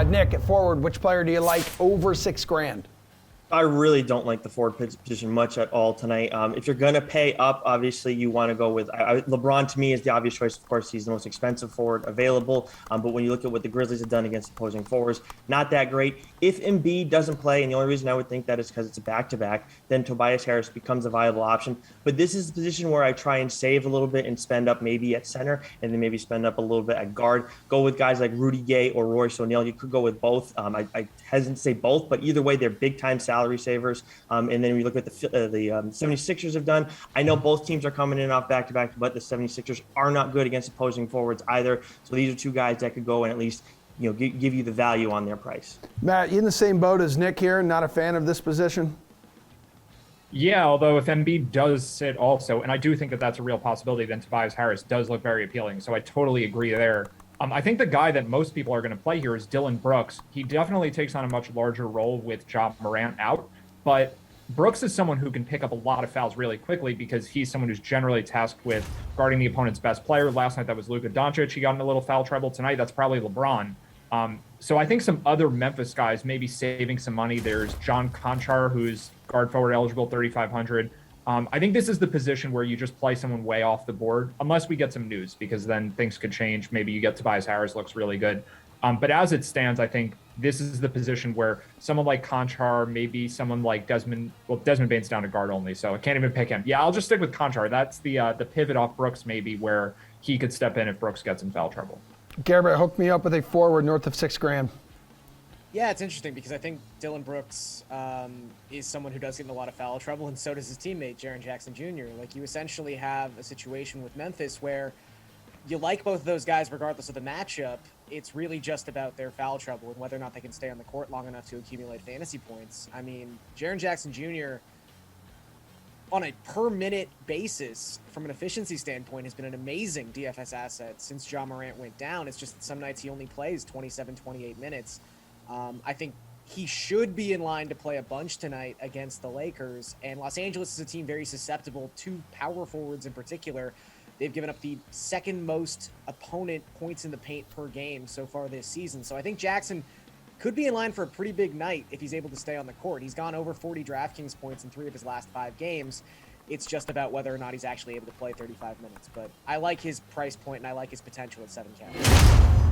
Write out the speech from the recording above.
Nick, at forward, which player do you like over $6,000? I really don't like the forward position much at all tonight. If you're going to pay up, obviously you want to go with LeBron. To me, is the obvious choice. Of course, he's the most expensive forward available. But when you look at what the Grizzlies have done against opposing forwards, not that great. If Embiid doesn't play, and the only reason I would think that is because it's a back-to-back, then Tobias Harris becomes a viable option. But this is the position where I try and save a little bit and spend up maybe at center, and then maybe spend up a little bit at guard. Go with guys like Rudy Gay or Royce O'Neal. You could go with both. I hesitate to say both, but either way, they're big-time salary savers. And then we look at the 76ers have done. I know both teams are coming in off back-to-back, but the 76ers are not good against opposing forwards either. So these are two guys that could go and at least give you the value on their price. Matt, you in the same boat as Nick here? Not a fan of this position? Yeah, although if Embiid does sit also, and I do think that that's a real possibility, then Tobias Harris does look very appealing. So I totally agree there. I think the guy that most people are going to play here is Dillon Brooks. He definitely takes on a much larger role with Ja Morant out, but Brooks is someone who can pick up a lot of fouls really quickly because he's someone who's generally tasked with guarding the opponent's best player. Last night, that was Luka Doncic. He got in a little foul trouble. Tonight, that's probably LeBron. So I think some other Memphis guys may be saving some money. There's John Conchar, who's guard forward eligible, 3,500. I think this is the position where you just play someone way off the board, unless we get some news, because then things could change. Maybe you get Tobias Harris, looks really good. But as it stands, I think this is the position where someone like Conchar, maybe someone like Desmond Bane's down to guard only, so I can't even pick him. Yeah, I'll just stick with Conchar. That's the pivot off Brooks, maybe, where he could step in if Brooks gets in foul trouble. Garrett, hook me up with a forward north of $6,000. Yeah, it's interesting because I think Dillon Brooks is someone who does get in a lot of foul trouble, and so does his teammate, Jaren Jackson Jr. Like, you essentially have a situation with Memphis where you like both of those guys regardless of the matchup. It's really just about their foul trouble and whether or not they can stay on the court long enough to accumulate fantasy points. I mean, Jaren Jackson Jr., on a per-minute basis, from an efficiency standpoint, has been an amazing DFS asset since Ja Morant went down. It's just that some nights he only plays 27, 28 minutes. I think he should be in line to play a bunch tonight against the Lakers, and Los Angeles is a team very susceptible to power forwards in particular. They've given up the second most opponent points in the paint per game so far this season. So I think Jackson could be in line for a pretty big night if he's able to stay on the court. He's gone over 40 DraftKings points in 3 of his last 5 games. It's just about whether or not he's actually able to play 35 minutes. But I like his price point, and I like his potential at $7K.